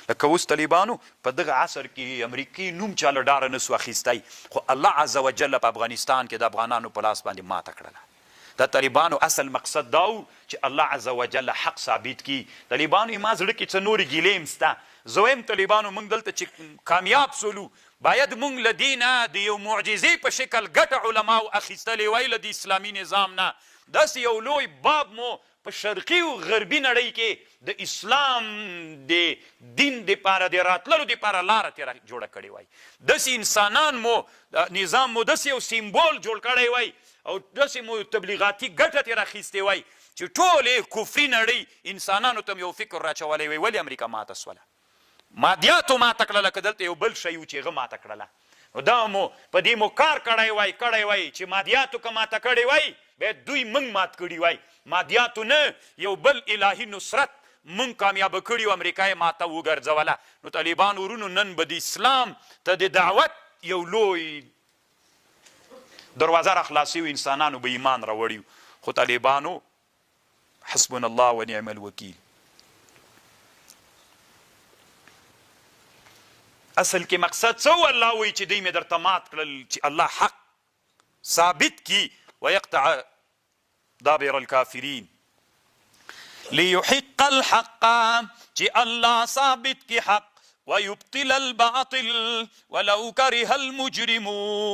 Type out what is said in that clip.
لکه اوس طالبانو په دغه عصر کې امریکې نوم چاله ډاره نسو اخیستی، خو الله عز وجل په افغانستان کې د افغانانو په لاس باندې ماته کړله. د طالبانو اصل مقصد دا و چې الله عز وجل حق ثابت کی. طالبانو ما زړه کې څه نورې ګیلې مسته، زه وایم طالبانو موږ دلته چې کامیاب سولو باید موږ له دې نه د یو معجزې په شکل ګټه علماو اخیستلی وای له د اسلامي نظام نه. داسې یو لوی باب مو په شرقي او غربي نړۍ کې د اسلام د دین دپاره د راتللو دپاره لاره ترې جوړه کړې وای. داسې انسانان مو نظام مو داسې یو سیمبول جوړ کړی وای او داسې مو تبلیغاتي ګټه ترې اخیستې وای چې ټولې کفري نړۍ انسانانو ته یو فکر راچولی وای ولې امریکا ماته سوله، مادیاتو ماته کړله، که دلته یو بل شی و چې هغه ماته کړله. نو دا مو په دې مو کار کړی وای چې مادیاتو که ماته کړی وای باید دوی موږ مات کړي وای، مادیاتو نه یو بل الهي نصرت موږ کامیابه کړي و، امریکا یې ماته وګرځوله. نو طالبان ورونو نن به د اسلام ته د دعوت یو لوی دروازه راخلاصي و، انسانانو به ایمان راوړي. خو طالبانو حسبنا الله ونعم الوکیل. اصل کې مقصد څه و؟ الله وایي چې دوی مې درته مات کړل چې الله حق ثابت کی ويقطع دابر الكافرين ليحق الحق چې الله ثابت کی حق ويبطل الباطل ولو كره المجرمون.